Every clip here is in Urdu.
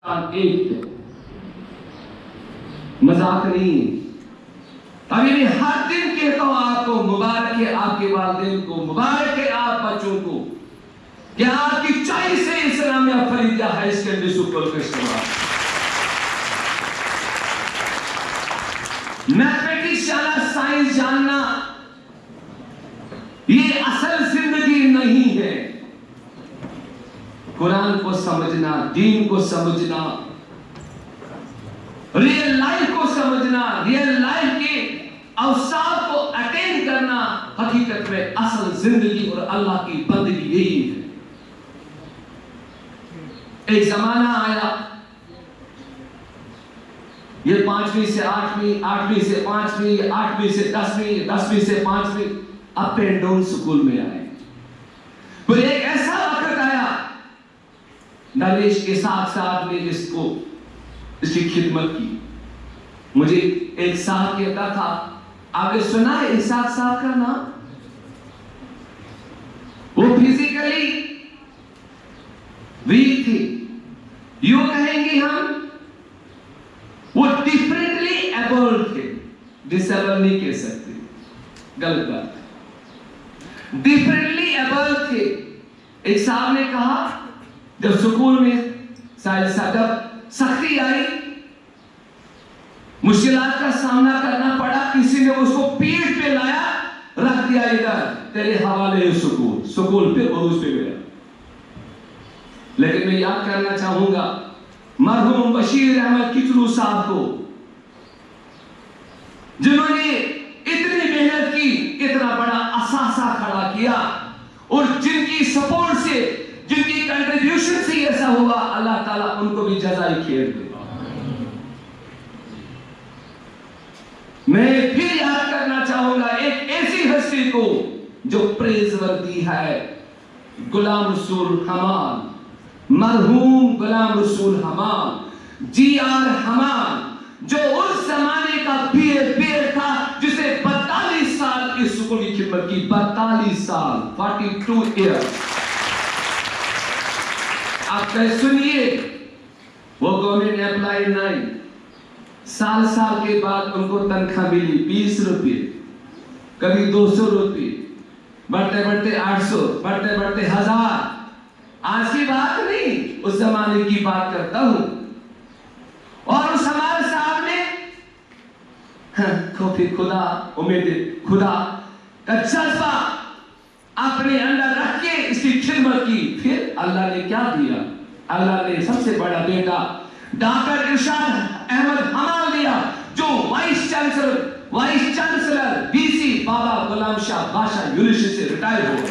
ایک ہے، مذاق نہیں ہے۔ ابھی میں ہر دن کہتا ہوں آپ کو مبارک ہے، آپ کے والدین کو مبارک ہے، آپ بچوں کو کہ آپ کی چوائس ہے اسلامیہ فریدیہ ہائی سیکنڈری اسکول کا استعمال۔ میتھمیٹکس جاننا، سائنس جاننا یہ اصل زندگی نہیں ہے۔ قرآن کو سمجھنا، دین کو سمجھنا، ریئل لائف کو سمجھنا، ریئل لائف کے اوصاف کو اٹینڈ کرنا حقیقت میں اصل زندگی اور اللہ کی بندگی یہی ہے۔ ایک زمانہ آیا، یہ 5ویں سے 8ویں، 8ویں سے 5ویں، 8ویں سے 10ویں، 10ویں سے 5ویں اپ اینڈ ڈاؤن سکول میں آئے۔ پھر ایک ایسا وقت آیا، نریش اسحاق صاحب نے اس کی خدمت کی۔ مجھے ایک صاحب کہتا تھا، آپ نے سنا ہے اسحاق صاحب کا نام؟ وہ فزیکلی ویک تھے، یوں کہیں گے ہم، وہ ڈیفرنٹلی ایبلڈ تھے، ڈسیبل نہیں کہہ سکتے، غلط بات، ڈیفرنٹلی ایبلڈ تھے۔ ایک صاحب نے کہا جب سکول میں جب سختی آئی، مشکلات کا سامنا کرنا پڑا، کسی نے اس کو پیٹھ پہ لایا، رکھ دیا ادھر، تیرے حوالے سکول پہ عروج پہ گیا۔ لیکن میں یاد کرنا چاہوں گا مرحوم بشیر احمد کچلو صاحب کو، جنہوں نے اتنی محنت کی، اتنا بڑا اثاثہ کھڑا کیا، اور جن کی سپورٹ سے، جن کی کنٹریبیوشن سے ایسا ہوا، اللہ تعالیٰ ان کو بھی جزائے خیر دے۔ میں پھر یاد کرنا چاہوں گا ایک ایسی ہستی کو جو پریز وردی ہے، غلام رسول حمال، مرحوم غلام رسول حمال، جی آر حمال، جو اس زمانے کا پیر تھا، جسے 42 سال کی سکول کی خدمت کی، 42 سال، 42 ایئر۔ آپ کہہ سنیے، وہ گورنمنٹ اپلائی نہیں، سال کے بعد ان کو تنخواہ ملی 20 روپے، کبھی 200 روپے، بڑھتے 800، بڑھتے 1000۔ آج کی بات نہیں، اس زمانے کی بات کرتا ہوں۔ اور اس ہمارے صاحب نے خوف خدا، امید خدا کا جذبہ اپنے اندر رکھ کے اس کی خدمت کی۔ پھر اللہ نے کیا دیا؟ اللہ نے سب سے بڑا بیٹا ڈاکٹر ارشاد احمد حمال دیا، جو وائس چانسلر بی سی بابا غلام شاہ بادشاہ یونیورسٹی سے ریٹائر ہوا۔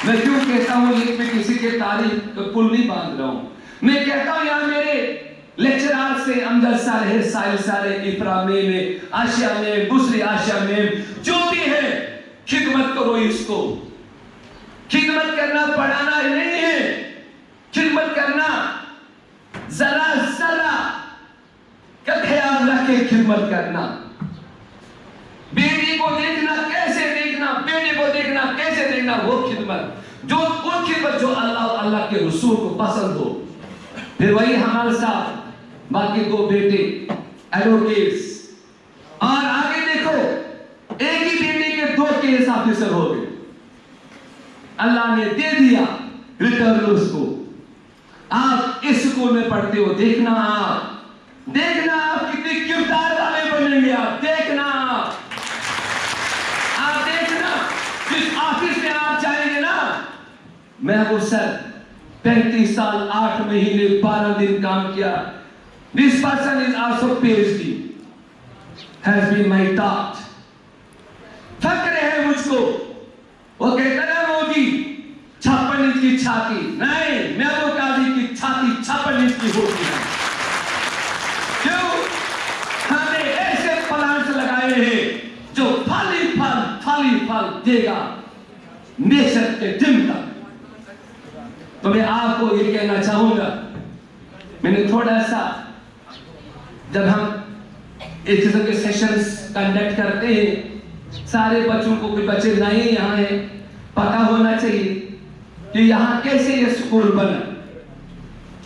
میں کیوں کہتا ہوں یہ؟ میں کسی کے تاریخ کا پل نہیں باندھ رہا ہوں، میں کہتا ہوں یہاں میرے لیکچرار سے امجد صالح، سائل صالح، افرا میم، آشیا میم، دوسری آشیا میم، جو بھی ہے، خدمت کرو اس کو۔ خدمت کرنا پڑھانا نہیں ہے، خدمت کرنا ذرا کا خیال رکھ کے خدمت کرنا۔ بیٹی کو دیکھنا کیسے دیکھنا، بیٹے کو دیکھنا کیسے دیکھنا، وہ خدمت جو اللہ کے رسول کو پسند ہو۔ پھر وہی ہمارے ساتھ باقی 2 بیٹے ایڈوکیٹس، اور آگے دیکھو ایک ہی بیٹے کے 2 کیس آفیسر ہو گئے، اللہ نے دے دیا ریٹرن اس کو۔ آپ اس سکول میں پڑھتے ہو، دیکھنا آپ کتنی کردار والے بنیں گے، آپ دیکھنا جس آفس میں آپ جائیں گے نا، محبوب سر 35 سال 8 مہینے 12 دن کام کیا۔ This person is also PhD, has been my thought. فخر ہے مجھ کو۔ وہ کہتا ہے مودی 56 انچ کی چھاتی، نہیں، محبوب قاضی کی چھاتی 56 انچ کی ہوتی ہے۔ کیوں؟ ہم نے ایسے پلانٹس لگائے ہیں جو پھل دے گا نیچر کے دن تک۔ تو میں آپ کو یہ کہنا چاہوں گا، میں نے تھوڑا سا، جب ہم اس قسم کے سیشنز کنڈکٹ کرتے ہیں، سارے بچوں کو، کوئی بچے نئے یہاں ہیں، پتہ ہونا چاہیے کہ یہاں کیسے یہ سکول بنا۔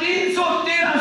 313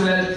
12th।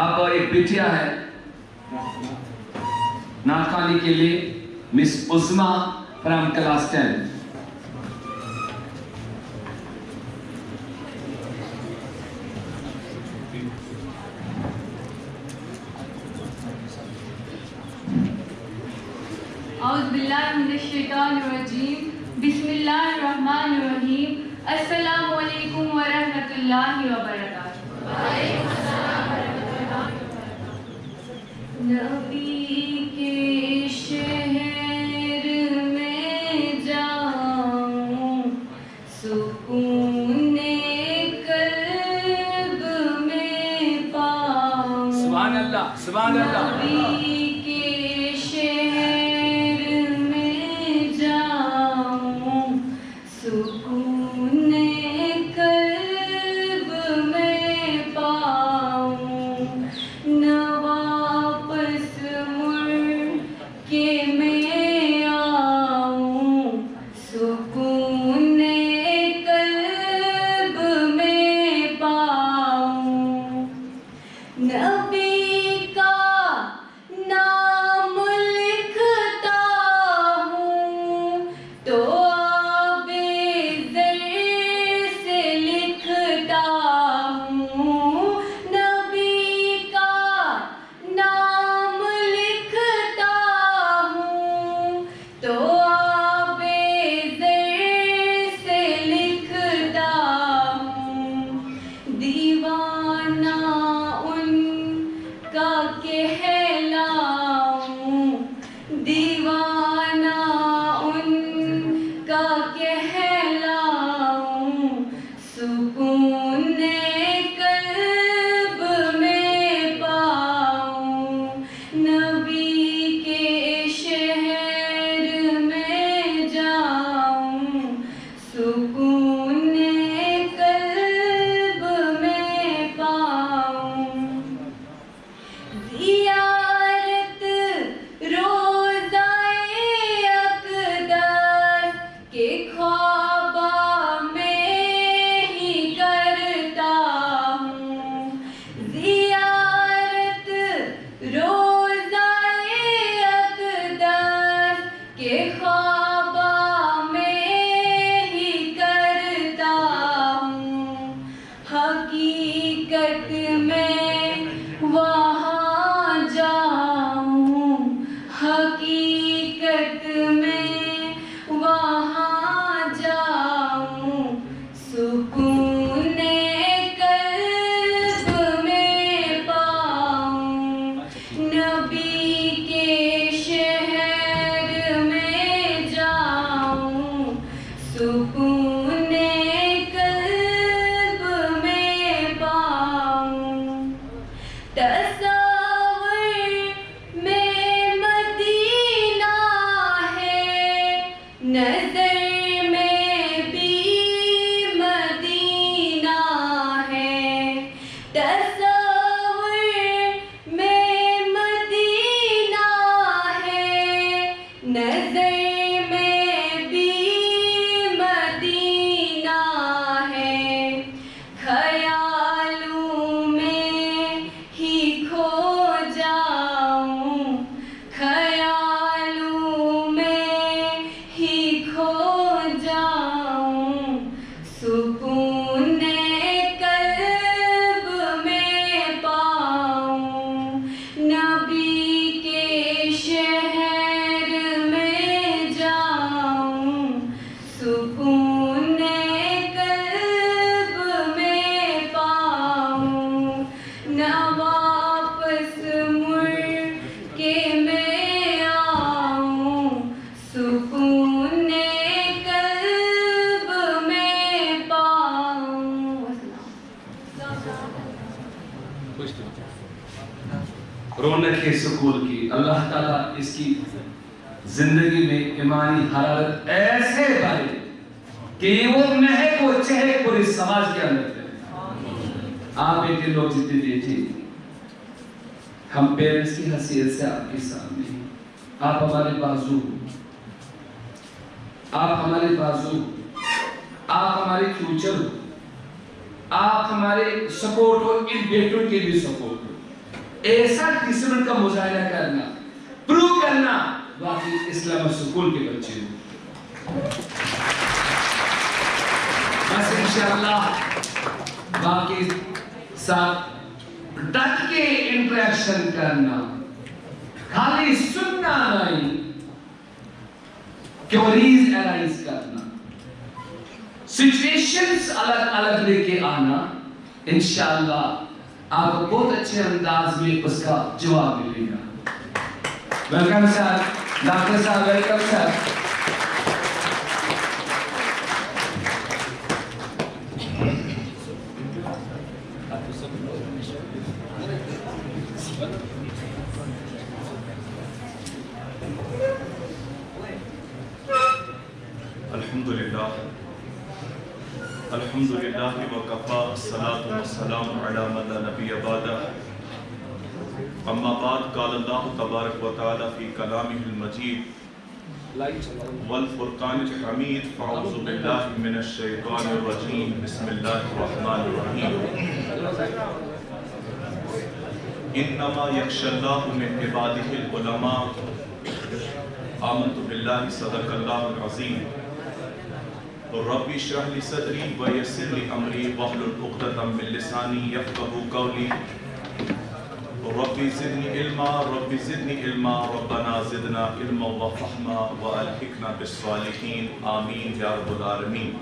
اب ایک بیٹیا ہے ناخوانی کے لیے مس عظما فرام کلاس 10. اعوذ باللہ من الشیطان الرجیم بسم اللہ الرحمن الرحیم السلام علیکم ورحمۃ اللہ وبرکاتہ. نبی کے شہر میں جاؤں سکون قلب میں پاؤں. سبحان اللہ سبحان اللہ. نبی کے شہر میں جاؤں سکون قلب میں پاؤں. نہ واپس مڑ کے میں آؤں سکون قلب میں پاؤں. نبی کا نام لکھتا ہوں تو آب زر سے لکھتا ہوں. نبی کا نام لکھتا ہوں تو آب زر سے لکھتا ہوں. دیوانہ ان کا کہلاؤں دیوانہ ان کا کہلاؤں سکون قلب میں پاؤں. نبی کے شہر میں جاؤں سکون قلب میں پاؤں. زیارت روضہ اقدس کے خواب میں ہی کرتا ہوں. زیارت روضہ اقدس کے خواب میں ہی کرتا ہوں. حقیقت میں وہاں جاؤں حقیقت میں وہاں جاؤں سکون قلب میں پاؤں. نبی کے شہر میں جاؤں سکون قلب میں پاؤں. تصور میں مدینہ ہے نظر میں بھی مدینہ ہے. تصور میں مدینہ ہے نظر میں بھی مدینہ ہے. خیالوں میں ہی کھو جاؤں خیالوں میں ہی کھو جاؤں سکون قلب میں پاؤں. نبی کے شہر میں جاؤں سکون قلب میں پاؤں. نہ واپس مڑ کے میں آؤں سکون قلب میں پاؤں. رونق سکول کی اللہ تعالیٰ اس کی زندگی میں ایمانی حرارت ایسے بھرے کہ وہ مہک و چہک پورے سماج کے اندر پھیلے. آپ بیٹے لوگ جتنے بیٹھے ہم پیرنٹس کی حیثیت سے آپ کے سامنے ہیں. آپ ہمارے بازو آپ ہمارے بازو آپ ہمارے فیوچر ہو. آپ ہمارے سپورٹ ہو. ان بیٹوں کے بھی سپورٹ ہو. ایسا ڈسپلن کا مظاہرہ کرنا، پروو کرنا واقعی اسلام سکول کے بچے ہوں۔ بس انشاءاللہ باقی ساتھ ڈٹ کے انٹریکشن کرنا، خالی سننا نہیں، کیوریز ارائز کرنا، سچویشنز الگ الگ لے کے آنا، انشاءاللہ آپ کو بہت اچھے انداز میں اس کا جواب ملے گا۔ ویلکم سر، ڈاکٹر صاحب ویلکم سر۔ الحمدللہ وکفا الصلاۃ والسلام علی من لا نبی بعدہ، اما بعد قال اللہ تبارک و تعالی فی کلامہ المجید والفرقان الحمید، فاعوذ باللہ من الشیطان الرجیم، بسم اللہ الرحمن الرحیم۔ انما یخشی اللہ من عبادہ العلماء، آمنت باللہ صدق اللہ العظیم۔ ربی اشرح لی صدری ویسر لی امری واحلل عقدۃ من لسانی یفقہوا قولی۔ ربی زدنی علما، ربی زدنی علما، ربنا زدنا علما وفہما والحقنا بالصالحین، آمین یا رب العالمین۔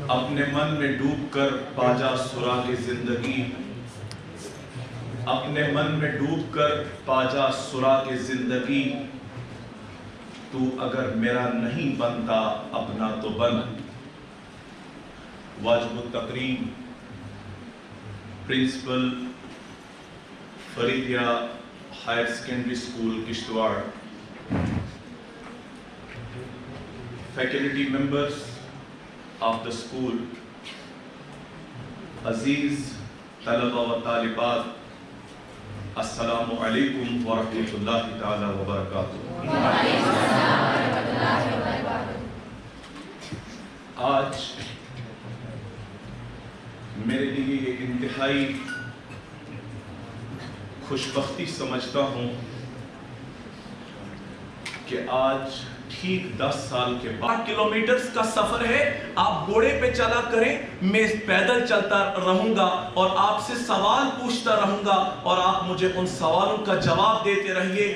اپنے من میں ڈوب کر پا جا سراغ زندگی، اپنے من میں ڈوب کر پا جا سراغ زندگی، تو اگر میرا نہیں بنتا اپنا تو بن۔ واجب التکریم principal Faridia higher secondary school Kishtwar, faculty members of the school, عزیز طلبہ و طالبات، السلام علیکم ورحمۃ اللہ تعالی وبرکاتہ۔ آج میرے لیے یہ انتہائی خوش بختی سمجھتا ہوں کہ آج ٹھیک 10 سال کے بعد کلومیٹرز کا سفر ہے، آپ گھوڑے پہ چلا کریں، میں پیدل چلتا رہوں گا اور آپ سے سوال پوچھتا رہوں گا اور آپ مجھے ان سوالوں کا جواب دیتے رہیے۔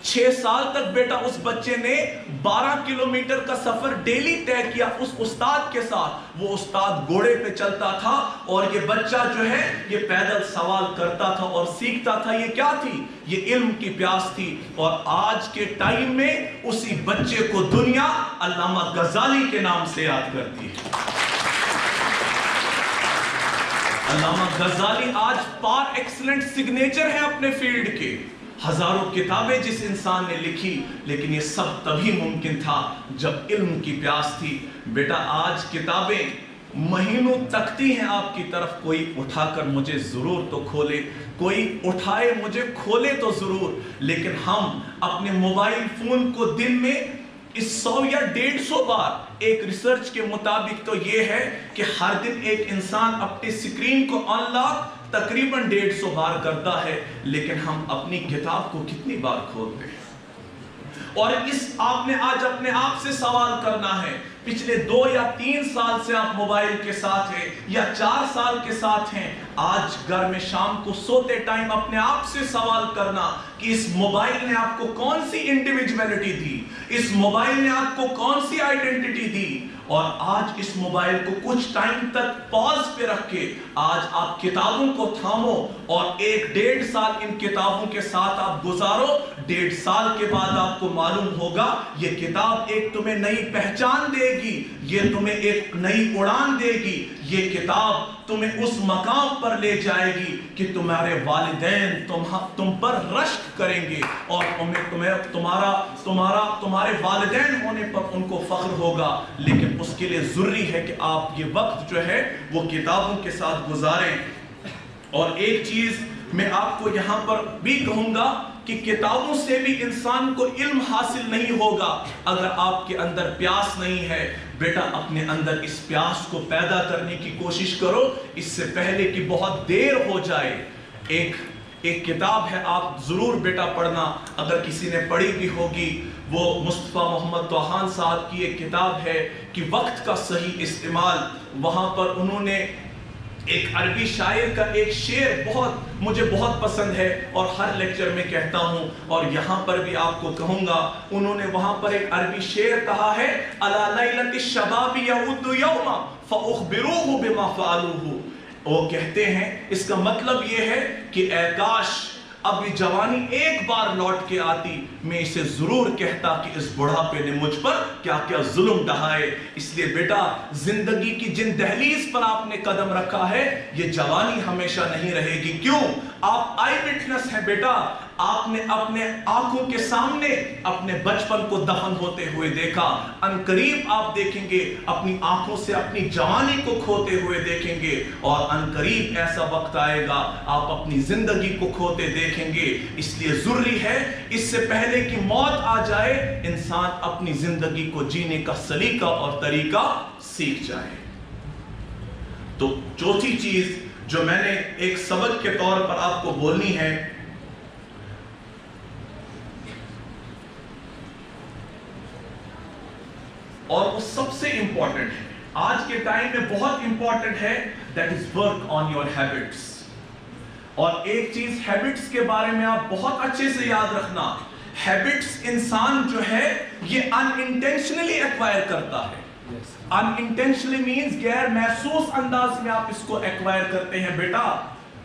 6 سال تک بیٹا اس بچے نے 12 کلومیٹر کا سفر ڈیلی طے کیا اس استاد کے ساتھ۔ وہ استاد گھوڑے پہ چلتا تھا اور یہ بچہ جو ہے یہ پیدل سوال کرتا تھا اور سیکھتا تھا۔ یہ کیا تھی؟ یہ علم کی پیاس تھی۔ اور آج کے ٹائم میں اسی بچے کو دنیا علامہ غزالی کے نام سے یاد کرتی ہے۔ علامہ غزالی آج پار ایکسلنٹ سگنیچر ہے اپنے فیلڈ کے۔ ہزاروں کتابیں جس انسان نے لکھی، لیکن یہ سب تبھی ممکن تھا جب علم کی پیاس تھی۔ بیٹا آج کتابیں مہینوں تکتی ہیں آپ کی طرف، کوئی اٹھا کر مجھے ضرور تو کھولے، کوئی اٹھائے مجھے کھولے تو ضرور، لیکن ہم اپنے موبائل فون کو دن میں 100 یا 150 بار، ایک ریسرچ کے مطابق تو یہ ہے کہ ہر دن ایک انسان اپنی سکرین کو آن لاک تقریباً 150 بار کرتا ہے، لیکن ہم اپنی کتاب کو کتنی بار کھولتے ہیں؟ اور آپ نے آج اپنے آپ سے سوال کرنا ہے، پچھلے 2 یا 3 سال سے آپ موبائل کے ساتھ ہیں یا 4 سال کے ساتھ ہیں، آج گھر میں شام کو سوتے ٹائم اپنے آپ سے سوال کرنا کہ اس موبائل نے آپ کو کون سی انڈیویجویلٹی دی، اس موبائل نے آپ کو کون سی آئیڈینٹی دی۔ اور آج اس موبائل کو کچھ ٹائم تک پاز پہ رکھ کے آج آپ کتابوں کو تھامو اور 1-1.5 سال ان کتابوں کے ساتھ آپ گزارو۔ 1.5 سال کے بعد آپ کو معلوم ہوگا یہ کتاب ایک تمہیں نئی پہچان دے گی، یہ تمہیں ایک نئی اڑان دے گی، یہ کتاب تمہیں اس مقام پر لے جائے گی کہ تمہارے والدین تم پر رشک کریں گے اور تمہارے والدین ہونے پر ان کو فخر ہوگا۔ لیکن اس کے لیے ضروری ہے کہ آپ یہ وقت جو ہے وہ کتابوں کے ساتھ گزاریں۔ اور ایک چیز میں آپ کو یہاں پر بھی کہوں گا کہ کتابوں سے بھی انسان کو علم حاصل نہیں ہوگا اگر آپ کے اندر پیاس نہیں ہے. بیٹا اپنے اندر اس پیاس کو پیدا کرنے کی کوشش کرو اس سے پہلے کہ بہت دیر ہو جائے. ایک کتاب ہے, آپ ضرور بیٹا پڑھنا, اگر کسی نے پڑھی بھی ہوگی, وہ مصطفیٰ محمد توحان صاحب کی ایک کتاب ہے کہ وقت کا صحیح استعمال. وہاں پر انہوں نے ایک عربی شاعر کا ایک شعر مجھے بہت پسند ہے اور ہر لیکچر میں کہتا ہوں اور یہاں پر بھی آپ کو کہوں گا. انہوں نے وہاں پر ایک عربی شعر کہا ہے, علی لیلۃ الشباب یعود یوما فاخبروه بما فعلوه. وہ کہتے ہیں اس کا مطلب یہ ہے کہ اے کاش اب یہ جوانی ایک بار لوٹ کے آتی, میں اسے ضرور کہتا کہ اس بڑھاپے نے مجھ پر کیا کیا ظلم ڈھائے. اس لیے بیٹا زندگی کی جن دہلیز پر آپ نے قدم رکھا ہے یہ جوانی ہمیشہ نہیں رہے گی. کیوں؟ آپ آئی وٹنس ہیں بیٹا, آپ نے اپنے آنکھوں کے سامنے اپنے بچپن کو دفن ہوتے ہوئے دیکھا. ان قریب آپ دیکھیں گے اپنی آنکھوں سے اپنی جوانی کو کھوتے ہوئے دیکھیں گے, اور ان قریب ایسا وقت آئے گا آپ اپنی زندگی کو کھوتے دیکھیں گے. اس لیے ضروری ہے اس سے پہلے کہ موت آ جائے انسان اپنی زندگی کو جینے کا سلیقہ اور طریقہ سیکھ جائے. تو چوتھی چیز جو میں نے ایک سبق کے طور پر آپ کو بولنی ہے, اور وہ سب سے امپورٹنٹ ہے, آج کے ٹائم میں بہت امپورٹنٹ ہے, that is work on your habits. اور ایک چیز ہیبٹس کے بارے میں آپ بہت اچھے سے یاد رکھنا, ہیبٹس انسان جو ہے یہ unintentionally acquire کرتا ہے. unintentionally means غیر محسوس انداز میں آپ اس کو acquire کرتے ہیں بیٹا,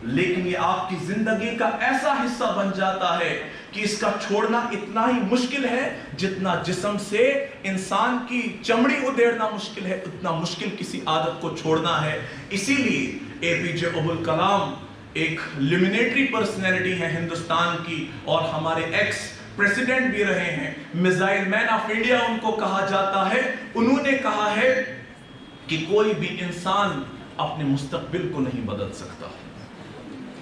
لیکن یہ آپ کی زندگی کا ایسا حصہ بن جاتا ہے کہ اس کا چھوڑنا اتنا ہی مشکل ہے جتنا جسم سے انسان کی چمڑی ادھیڑنا مشکل ہے, اتنا مشکل کسی عادت کو چھوڑنا ہے. اسی لیے اے پی جے ابوالکلام ایک لیمینیٹری پرسنالٹی ہے ہندوستان کی, اور ہمارے ایکس پریسیڈنٹ بھی رہے ہیں, میزائل مین آف انڈیا ان کو کہا جاتا ہے. انہوں نے کہا ہے کہ کوئی بھی انسان اپنے مستقبل کو نہیں بدل سکتا,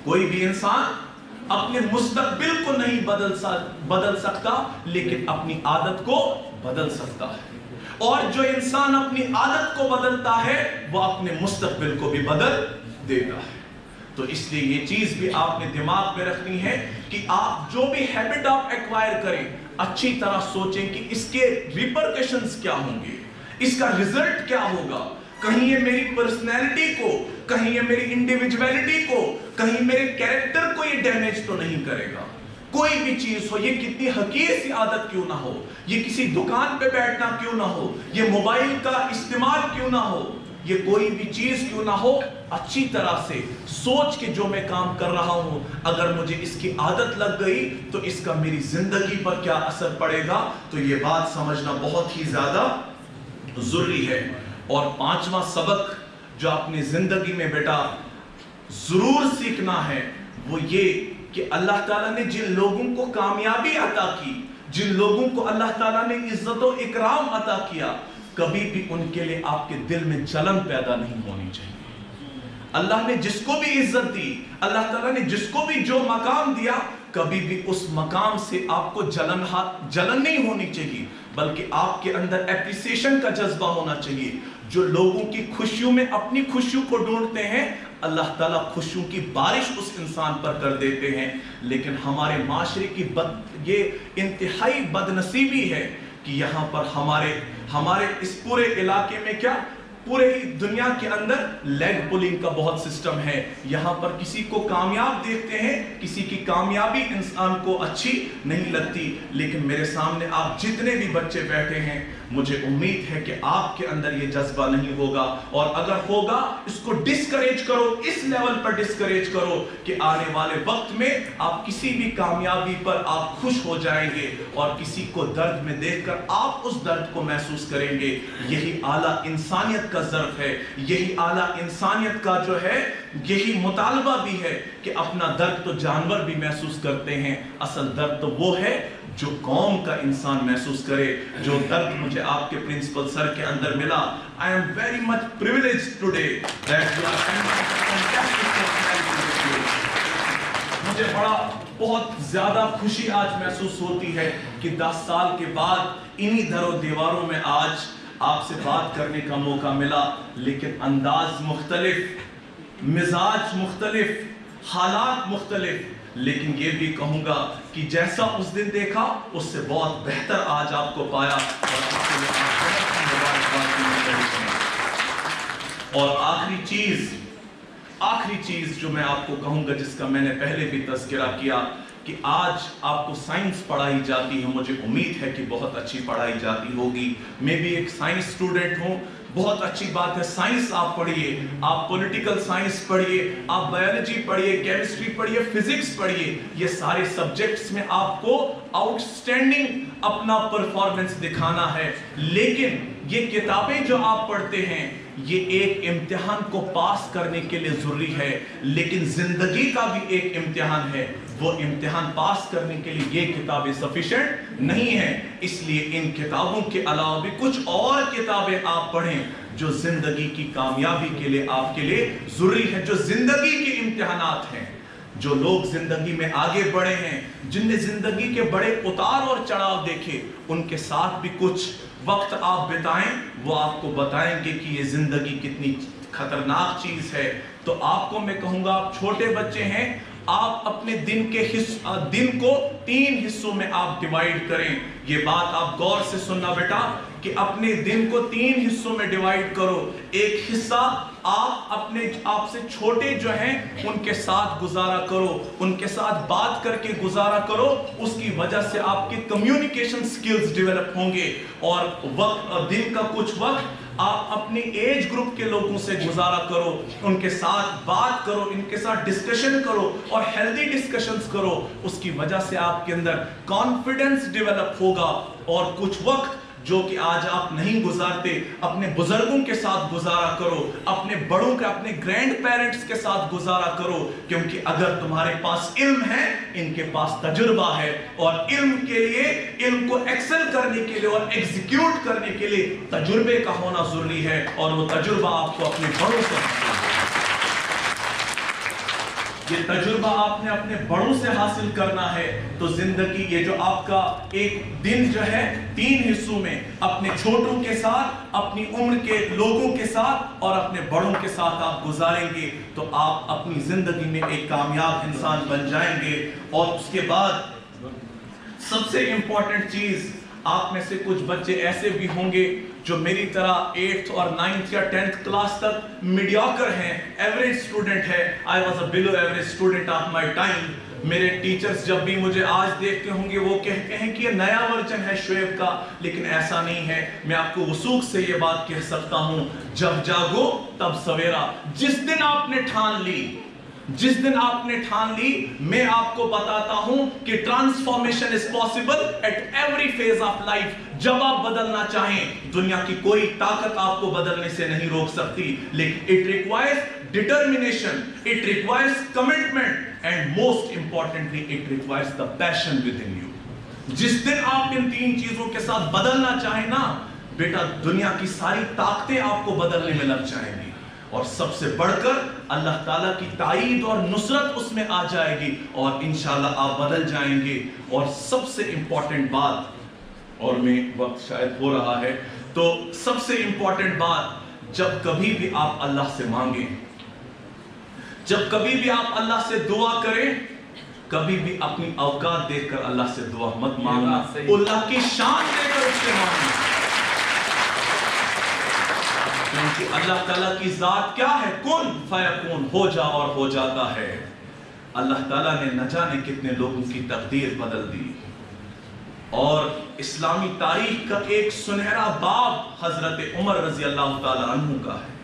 کوئی بھی انسان اپنے مستقبل کو نہیں بدل سکتا, لیکن اپنی عادت کو بدل سکتا ہے. اور جو انسان اپنی عادت کو بدلتا ہے وہ اپنے مستقبل کو بھی بدل دیتا ہے. تو اس لیے یہ چیز بھی آپ نے دماغ میں رکھنی ہے کہ آپ جو بھی ہیبٹ آپ ایکوائر کریں اچھی طرح سوچیں کہ اس کے ریپرکشنز کیا ہوں گے, اس کا ریزلٹ کیا ہوگا. کہیں یہ میری پرسنالٹی کو, کہیں یہ میری انڈیویجویلٹی کو, کہیں میرے کیریکٹر کو یہ ڈیمیج تو نہیں کرے گا. کوئی بھی چیز ہو, یہ کتنی حقیر سی عادت کیوں نہ ہو, یہ کسی دکان پہ بیٹھنا کیوں نہ ہو, یہ موبائل کا استعمال کیوں نہ ہو, یہ کوئی بھی چیز کیوں نہ ہو, اچھی طرح سے سوچ کے جو میں کام کر رہا ہوں اگر مجھے اس کی عادت لگ گئی تو اس کا میری زندگی پر کیا اثر پڑے گا. تو یہ بات سمجھنا بہت ہی زیادہ ضروری ہے. اور پانچواں سبق جو اپنی زندگی میں بیٹا ضرور سیکھنا ہے وہ یہ کہ اللہ تعالیٰ نے جن لوگوں کو کامیابی عطا کی, جن لوگوں کو اللہ تعالیٰ نے عزت و اکرام عطا کیا, کبھی بھی ان کے لیے آپ کے دل میں جلن پیدا نہیں ہونی چاہیے. اللہ نے جس کو بھی عزت دی, اللہ تعالیٰ نے جس کو بھی جو مقام دیا, کبھی بھی اس مقام سے آپ کو جلن نہیں ہونی چاہیے, بلکہ آپ کے اندر اپریسیشن کا جذبہ ہونا چاہیے. جو لوگوں کی خوشیوں میں اپنی خوشیوں کو ڈھونڈتے ہیں اللہ تعالیٰ خوشیوں کی بارش اس انسان پر کر دیتے ہیں. لیکن ہمارے معاشرے کی یہ انتہائی بدنصیبی ہے کہ یہاں پر ہمارے اس پورے علاقے میں کیا پورے ہی دنیا کے اندر لیگ پولنگ کا بہت سسٹم ہے. یہاں پر کسی کو کامیاب دیکھتے ہیں, کسی کی کامیابی انسان کو اچھی نہیں لگتی. لیکن میرے سامنے آپ جتنے بھی بچے بیٹھے ہیں مجھے امید ہے کہ آپ کے اندر یہ جذبہ نہیں ہوگا, اور اگر ہوگا اس کو ڈسکریج کرو, اس لیول پر ڈسکریج کرو کہ آنے والے وقت میں آپ کسی بھی کامیابی پر آپ خوش ہو جائیں گے, اور کسی کو درد میں دیکھ کر آپ اس درد کو محسوس کریں گے. یہی اعلیٰ انسانیت کا ظرف ہے, یہی اعلیٰ انسانیت کا جو ہے یہی مطالبہ بھی ہے کہ اپنا درد تو جانور بھی محسوس کرتے ہیں, اصل درد تو وہ ہے جو قوم کا انسان محسوس کرے. جو درد مجھے آپ کے پرنسپل سر کے اندر ملا, I am very much privileged today that you are fantastic personality. مجھے بڑا بہت زیادہ خوشی آج محسوس ہوتی ہے کہ 10 سال کے بعد انہی در و دیواروں میں آج آپ سے بات کرنے کا موقع ملا، لیکن انداز مختلف، مزاج مختلف، حالات مختلف، لیکن یہ بھی کہوں گا کہ جیسا اس دن دیکھا اس سے بہت بہتر آج آپ کو پایا، اور آخری چیز جو میں آپ کو کہوں گا، جس کا میں نے پہلے بھی تذکرہ کیا کہ آج آپ کو سائنس پڑھائی جاتی ہے، مجھے امید ہے کہ بہت اچھی پڑھائی جاتی ہوگی، میں بھی ایک سائنس اسٹوڈنٹ ہوں، بہت اچھی بات ہے، سائنس آپ پڑھیے، آپ پولیٹیکل سائنس پڑھیے، آپ بایولوجی پڑھیے، کیمسٹری پڑھیے، فزکس پڑھیے، یہ سارے سبجیکٹس میں آپ کو آؤٹ سٹینڈنگ اپنا پرفارمنس دکھانا ہے، لیکن یہ کتابیں جو آپ پڑھتے ہیں یہ ایک امتحان کو پاس کرنے کے لیے ضروری ہے، لیکن زندگی کا بھی ایک امتحان ہے، وہ امتحان پاس کرنے کے لیے یہ کتابیں سفیشنٹ نہیں ہیں، اس لیے ان کتابوں کے علاوہ بھی کچھ اور کتابیں آپ پڑھیں جو زندگی کی کامیابی کے لیے آپ کے لیے ضروری ہے، جو زندگی کے امتحانات ہیں۔ جو لوگ زندگی میں آگے بڑھے ہیں، جن نے زندگی کے بڑے اتار اور چڑھاؤ دیکھے، ان کے ساتھ بھی کچھ وقت آپ بتائیں، وہ آپ کو بتائیں گے کہ یہ زندگی کتنی خطرناک چیز ہے۔ تو آپ کو میں کہوں گا، آپ چھوٹے بچے ہیں، آپ اپنے دن کو 3 حصوں میں آپ ڈیوائیڈ کریں۔ یہ بات آپ غور سے سننا بیٹا کہ اپنے دن کو 3 حصوں میں ڈیوائیڈ کرو، ایک حصہ آپ سے چھوٹے جو ہیں ان کے ساتھ گزارا کرو، ان کے ساتھ بات کر کے گزارا کرو، اس کی وجہ سے آپ کے کمیونیکیشن سکلز ڈیولپ ہوں گے، اور دن کا کچھ وقت آپ اپنی ایج گروپ کے لوگوں سے گزارا کرو، ان کے ساتھ بات کرو، ان کے ساتھ ڈسکشن کرو اور ہیلدی ڈسکشنز کرو، اس کی وجہ سے آپ کے اندر کانفیڈنس ڈیولپ ہوگا، اور کچھ وقت جو کہ آج آپ نہیں گزارتے اپنے بزرگوں کے ساتھ گزارا کرو، اپنے بڑوں کے، اپنے گرینڈ پیرنٹس کے ساتھ گزارا کرو، کیونکہ اگر تمہارے پاس علم ہے، ان کے پاس تجربہ ہے، اور علم کو ایکسل کرنے کے لیے اور ایگزیکیوٹ کرنے کے لیے تجربے کا ہونا ضروری ہے، اور وہ تجربہ آپ کو اپنے بڑوں سے یہ تجربہ آپ نے اپنے بڑوں سے حاصل کرنا ہے۔ تو زندگی، یہ جو آپ کا ایک دن جو ہے 3 حصوں میں اپنے چھوٹوں کے ساتھ، اپنی عمر کے لوگوں کے ساتھ اور اپنے بڑوں کے ساتھ آپ گزاریں گے، تو آپ اپنی زندگی میں ایک کامیاب انسان بن جائیں گے۔ اور اس کے بعد سب سے امپورٹنٹ چیز، آپ میں سے کچھ بچے ایسے بھی ہوں گے جو میری طرح 8th اور 9th یا 10th کلاس تک میڈیوکر ہیں، ایوریج اسٹوڈنٹ ہے۔ I was a below average student of my time۔ میرے ٹیچرز جب بھی مجھے آج دیکھتے ہوں گے وہ کہتے ہیں کہ یہ نیا ورژن ہے شعیب کا، لیکن ایسا نہیں ہے۔ میں آپ کو وثوق سے یہ بات کہہ سکتا ہوں، جب جاگو تب سویرا۔ جس دن آپ نے ٹھان لی، میں آپ کو بتاتا ہوں کہ transformation is possible at every phase of life۔ جب آپ بدلنا چاہیں، دنیا کی کوئی طاقت آپ کو بدلنے سے نہیں روک سکتی، لیکن it requires determination, it requires commitment, and most importantly it requires the passion within you۔ جس دن آپ ان 3 چیزوں کے ساتھ بدلنا چاہیں نا بیٹا، دنیا کی ساری طاقتیں آپ کو بدلنے میں لگ جائیں گی، اور سب سے بڑھ کر اللہ تعالیٰ کی تائید اور نصرت اس میں آ جائے گی، اور انشاءاللہ آپ بدل جائیں گے۔ اور سب سے امپورٹنٹ بات، اور میں وقت شاید ہو رہا ہے، تو سب سے امپورٹنٹ بات، جب کبھی بھی آپ اللہ سے مانگیں، جب کبھی بھی آپ اللہ سے دعا کریں، کبھی بھی اپنی اوقات دیکھ کر اللہ سے دعا مت مانگنا، اللہ کی شان دے کر اس سے مانگنا، کیونکہ اللہ تعالیٰ کی ذات کیا ہے؟ کن فیکون، ہو جا اور ہو جاتا ہے۔ اللہ تعالیٰ نے نہ جانے کتنے لوگوں کی تقدیر بدل دی، اور اسلامی تاریخ کا ایک سنہرا باب حضرت عمر رضی اللہ تعالیٰ عنہ کا ہے۔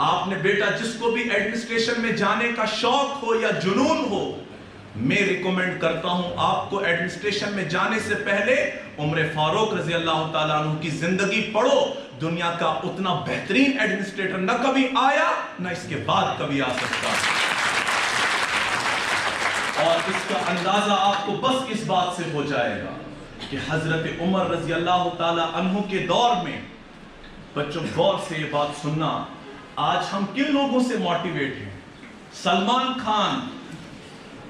آپ نے بیٹا جس کو بھی ایڈمنسٹریشن میں جانے کا شوق ہو یا جنون ہو، میں ریکومنڈ کرتا ہوں آپ کو ایڈمنسٹریشن میں جانے سے پہلے عمر فاروق رضی اللہ تعالیٰ عنہ کی زندگی پڑھو۔ دنیا کا اتنا بہترین ایڈمنسٹریٹر نہ کبھی آیا، نہ اس کے بعد کبھی آ سکتا، اور اس کا اندازہ آپ کو بس اس بات سے ہو جائے گا کہ حضرت عمر رضی اللہ تعالیٰ عنہ کے دور میں، بچوں غور سے یہ بات سننا، آج ہم کن لوگوں سے موٹیویٹ ہیں؟ Salman Khan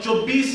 24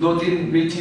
2-3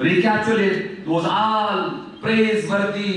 recapitulate those all praiseworthy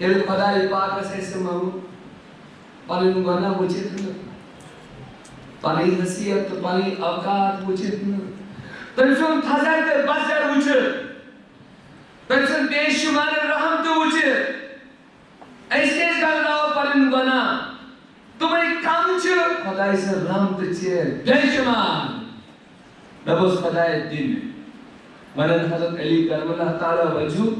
ییٚلہِ خۄداے پاکس اَسہِ مانو پنٕنۍ گۄناہ وٕچھِتھ نہٕ پنٕنۍ حیثیت تہٕ پنٕنۍ اوقات وٕچھِتھ نہٕ تٔمۍ سُنٛد فضل تہٕ بصر وٕچھِتھ تٔمۍ سُنٛد بے شُمار رحم تہٕ وٕچھِتھ أسۍ کیٛازِ گنٛڈراوو پنٕنۍ گۄناہ تِمے کم چھِ خۄداے سٕنٛز رحمتہٕ چھِ بے شُمار مےٚ گوٚژھ خۄداے دِنہِ ونان حضرت علی کرم اللہ تعالیٰ وجہ